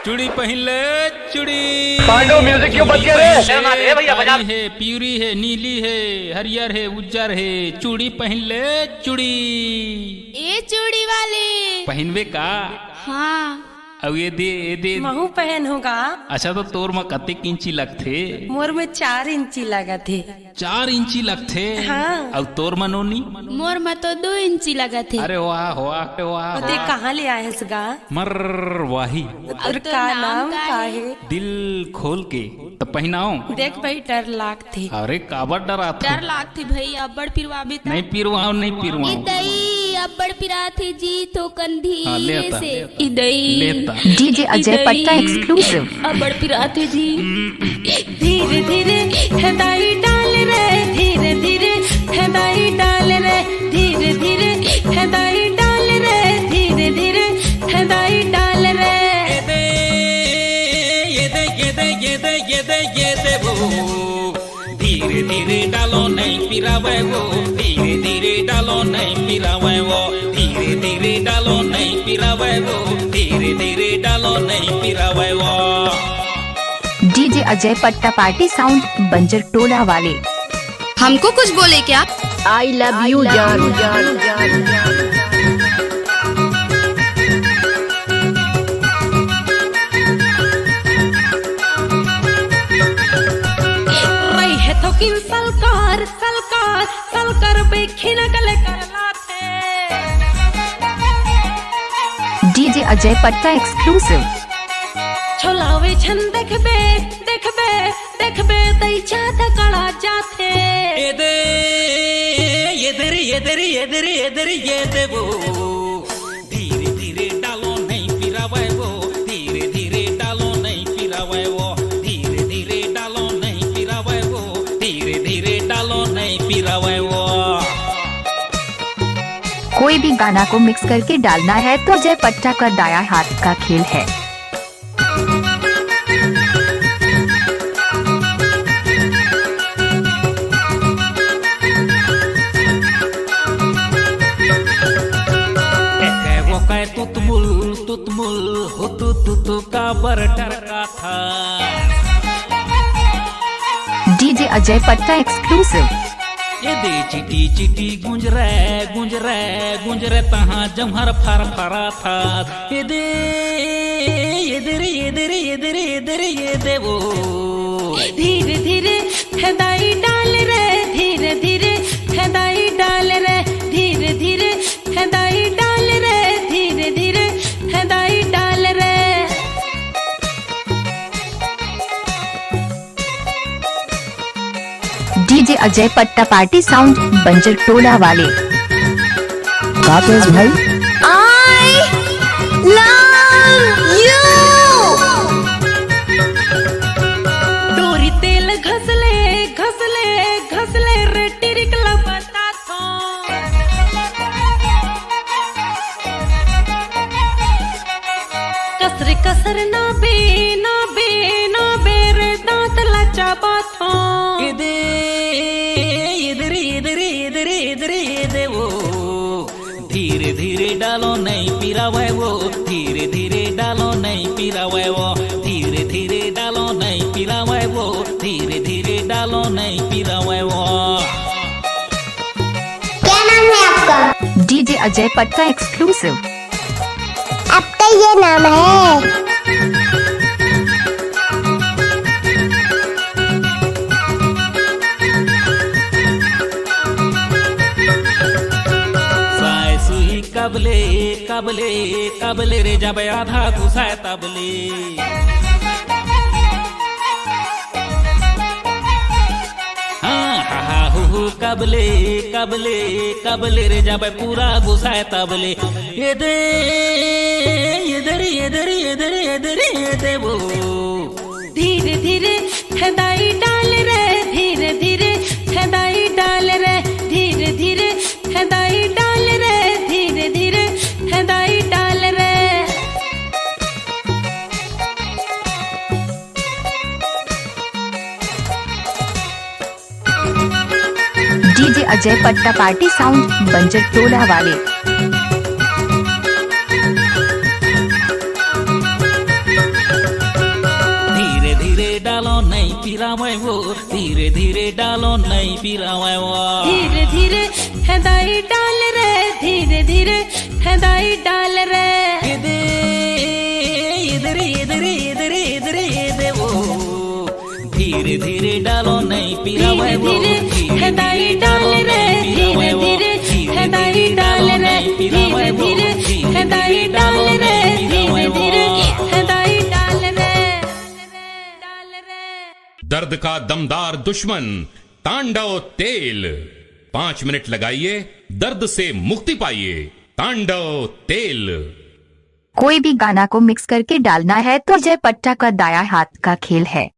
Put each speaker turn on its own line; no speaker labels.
चूड़ी पहन ले चूड़ी।
पांडव म्यूजिक क्यों बज गया रे?
भैया बजा है, प्यूरी है, नीली है, हरियर है, उज्जर है। चूड़ी पहन ले चूड़ी।
ए चूड़ी वाले
पहनवे का?
हाँ
अब ये दे
महू पहन होगा।
अच्छा तो तोर में कते इंची लगथे?
मोर में 4 इंची लगा थे।
4 इंची लगथे?
हाँ।
अब तोर मनोनी?
मोर में तो 2 इंची लगा थे।
अरे वाह वाह वाह।
ते कहाँ ले आए इसका?
मर वाही
और का नाम का है?
दिल खोल के तो पहनाओ।
देख भाई डर लाग थे।
अरे काबर डरा था?
डर लागती भाई अब्बड़ पिरवाबे ता।
नहीं पिरवाओ नहीं पिरवाओ।
इदई अब्बड़ पिरा थे जी तो कंधी
हाँ, लेता।
से इदई
लेता।
डीजे अजय पट्टा एक्सक्लूसिव।
अब्बड़ पिरा थे जी।
धीरे धीरे हदाई डाल रे, धीरे धीरे हदाई डाल रे, धीरे धीरे हदाई डाल रे, धीरे धीरे हदाई डाल रे।
ये दे वो धीरे धीरे डालो नहीं पिरावे वो, धीरे धीरे डालो नहीं पिरावे वो, धीरे धीरे डालो नहीं पिरावे वो, धीरे धीरे डालो नहीं पिरावे वो।
डीजे अजय पट्टा पार्टी साउंड बंजर टोला वाले।
हमको कुछ बोले क्या?
आई लव यू जान।
रही है तो किन सलकार सलकार सलकार बेखी न गले कर लाथे।
डीजे अजय पट्टा एक्सक्लूसिव।
छोलावे छन देखबे देखबे देखबे तई चात कड़ा जाथे।
ये दे वो धीरे धीरे डालो नहीं पिरावे वो, धीरे धीरे डालो नहीं पिरावे वो, धीरे धीरे डालो नहीं पिरावे वो, धीरे धीरे डालो नहीं पिरावे वो।
कोई भी गाना को मिक्स करके डालना है तो अजय पट्टा का दाया हाथ का खेल है।
तुतमुल हो तू का बर डरका था।
डीजे अजय पट्टा एक्सक्लूसिव।
ये दे चिटी चिटी गुंज रे तहाँ जमहर फर फरा था। ये दे वो
धीरे धीरे हदाई डाल रे, धीरे धीरे हदाई डाल रे, धीरे धीरे हदाई डाल रे, धीरे धीरे हदाई डाल रे।
डीजे अजय पट्टा पार्टी साउंड बंजर टोला वाले। भाई
I love you।
डोरी तेल घसले घसले घसले रे टिरिकला बता थो। कसरे कसर ना बे रे दांत लचा बाथो।
ये दे वो धीरे धीरे डालो नहीं पिरावे वो, धीरे धीरे डालो नहीं पिरावे वो, धीरे धीरे डालो नहीं पिरावे वो, धीरे धीरे डालो नहीं पिरावे वो।
क्या नाम है आपका?
डीजे अजय पट्टा एक्सक्लूसिव।
आपका ये नाम है?
कबले कबले कबले रे जब आधा घुसाए तबले। हाँ हु कबले कबले कबले रे जब पूरा घुसाए तबले। ये दे वो
धीरे धीरे हदाई डाल रे, धीरे धीरे हदाई डाल रे, धीरे धीरे हदाई डाल रे, धीरे धीरे हदाई डाल रे।
डीजे अजय पट्टा पार्टी साउंड बंजर टोला वाले।
पिरावे वो धीरे धीरे डालो नहीं पिरावे वो
धीरे धीरे है दाई डाल रे धीरे धीरे है दाई डाल रे
इधर इधर इधर इधर इधर वो धीरे धीरे डालो नहीं पिरावे वो
धीरे है दाई डाल रे धीरे धीरे है दाई डाल रे धीरे धीरे है दाई डाल रे धीरे धीरे है दाई डाल रे डाल रे।
दर्द का दमदार दुश्मन तांडव तेल 5 मिनट लगाइए, दर्द से मुक्ति पाइए। तांडव तेल।
कोई भी गाना को मिक्स करके डालना है तो जय पट्टा का दाया हाथ का खेल है।